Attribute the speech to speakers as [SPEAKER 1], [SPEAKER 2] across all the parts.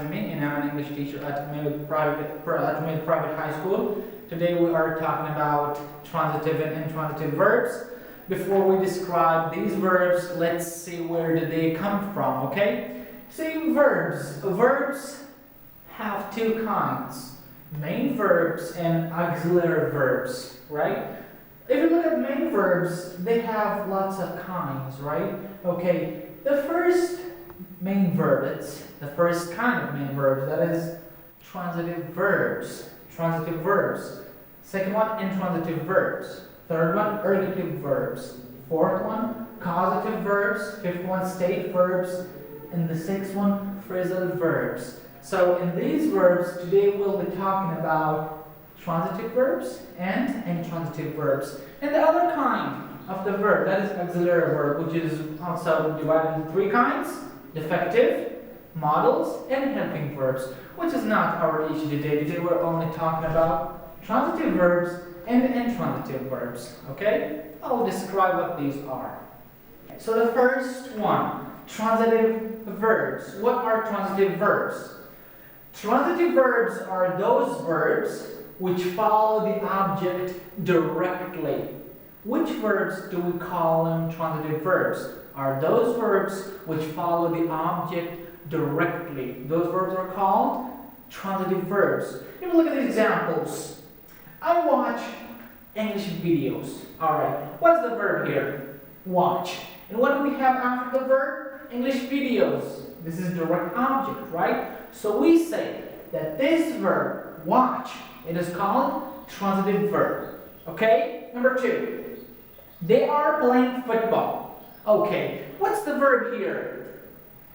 [SPEAKER 1] Jimmy, and I'm an English teacher at Mid Private High School. Today we are talking about transitive and intransitive verbs. Before we describe these verbs, let's see where did they come from, okay? See, verbs. Verbs have two kinds, main verbs and auxiliary verbs, right? If you look at main verbs, they have lots of kinds, right? Okay, the first main verb, it's the first kind of main verb, that is transitive verbs. Transitive verbs. Second one, intransitive verbs. Third one, ergative verbs. Fourth one, causative verbs. Fifth one, state verbs. And the sixth one, phrasal verbs. So in these verbs, today we'll be talking about transitive verbs and intransitive verbs. And the other kind of the verb, that is auxiliary verb, which is also divided into three kinds: defective, modals, and helping verbs, which is not our issue today. Today we're only talking about transitive verbs and intransitive verbs, okay? I'll describe what these are. So the first one, transitive verbs. What are transitive verbs? Transitive verbs are those verbs which follow the object directly. Which verbs do we call them transitive verbs? Are those verbs which follow the object directly. Those verbs are called transitive verbs. If you look at the examples, I watch English videos. Alright, what's the verb here? Watch. And what do we have after the verb? English videos. This is direct object, right? So we say that this verb, watch, it is called transitive verb. Okay? Number two, they are playing football. Okay, what's the verb here?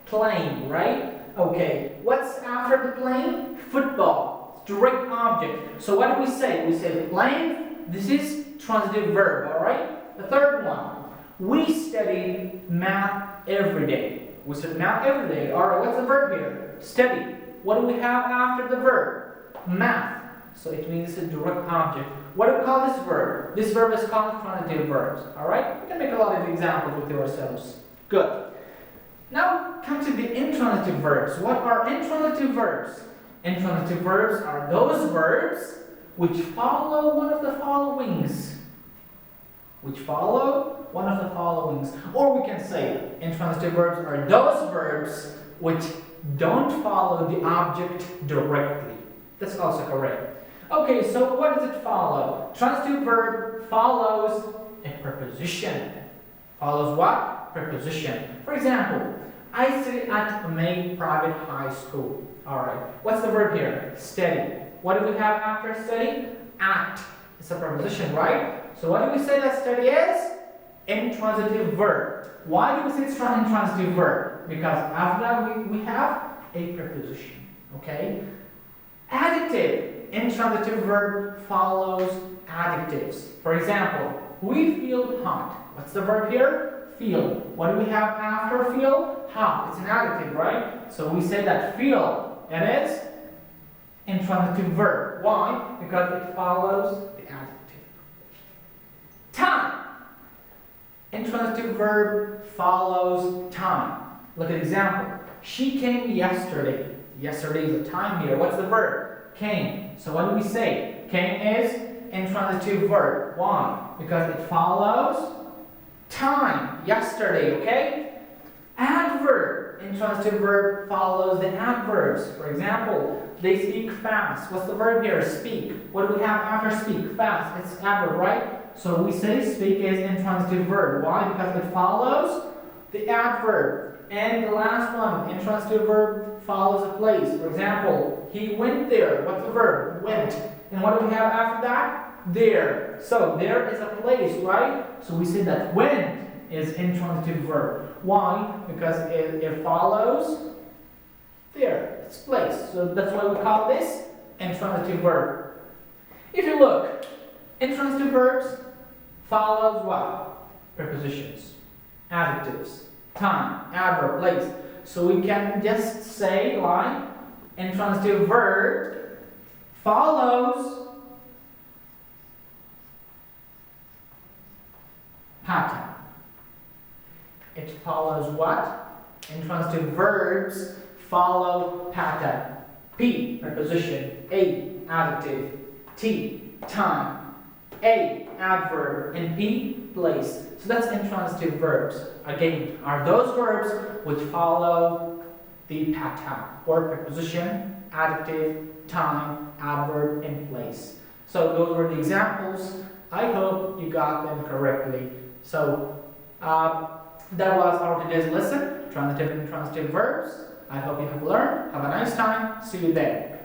[SPEAKER 1] Playing, right? Okay, what's after the playing? Football. Direct object. So what do we say? We say playing. This is transitive verb, alright? The third one, we study math every day. We study math every day. Alright, what's the verb here? Study. What do we have after the verb? Math. So it means it's a direct object. What do we call this verb? This verb is called transitive verbs. Alright? We can make a lot of examples with yourselves. Good. Now come to the intransitive verbs. What are intransitive verbs? Intransitive verbs are those verbs which follow one of the followings. Which follow one of the followings. Or we can say intransitive verbs are those verbs which don't follow the object directly. That's also correct. Okay, so what does it follow? Transitive verb follows a preposition. Follows what? Preposition. For example, I study at May Private High School. Alright, what's the verb here? Study. What do we have after study? At. It's a preposition, right? So what do we say that study is? Intransitive verb. Why do we say it's intransitive verb? Because after that we have a preposition. Okay? Adjective. Intransitive verb follows adjectives. For example, we feel hot. What's the verb here? Feel. What do we have after feel? Hot. It's an adjective, right? So we say that feel, it is intransitive verb. Why? Because it follows the adjective. Time. Intransitive verb follows time. Look at example. She came yesterday. Yesterday is a time here. What's the verb? Came. So what do we say? Came is intransitive verb. Why? Because it follows time. Yesterday, okay? Adverb. Intransitive verb follows the adverbs. For example, they speak fast. What's the verb here? Speak. What do we have after speak? Fast. It's adverb, right? So we say speak is intransitive verb. Why? Because it follows the adverb. And the last one, intransitive verb follows a place. For example, he went there. What's the verb? Went. And what do we have after that? There. So there is a place, right? So we say that went is intransitive verb. Why? Because it follows there. It's place. So that's why we call this intransitive verb. If you look, intransitive verbs follows what? Prepositions, adjectives, time, adverb, place. So we can just say like intransitive verb follows pattern. It follows what? Intransitive verbs follow, pattern. P, preposition. A, adjective. T, time. A, adverb. And P, place. So that's intransitive verbs. Again, are those verbs which follow the pattern or preposition, adjective, time, adverb, and place. So those were the examples. I hope you got them correctly. So that was our today's lesson, transitive and intransitive verbs. I hope you have learned. Have a nice time. See you there.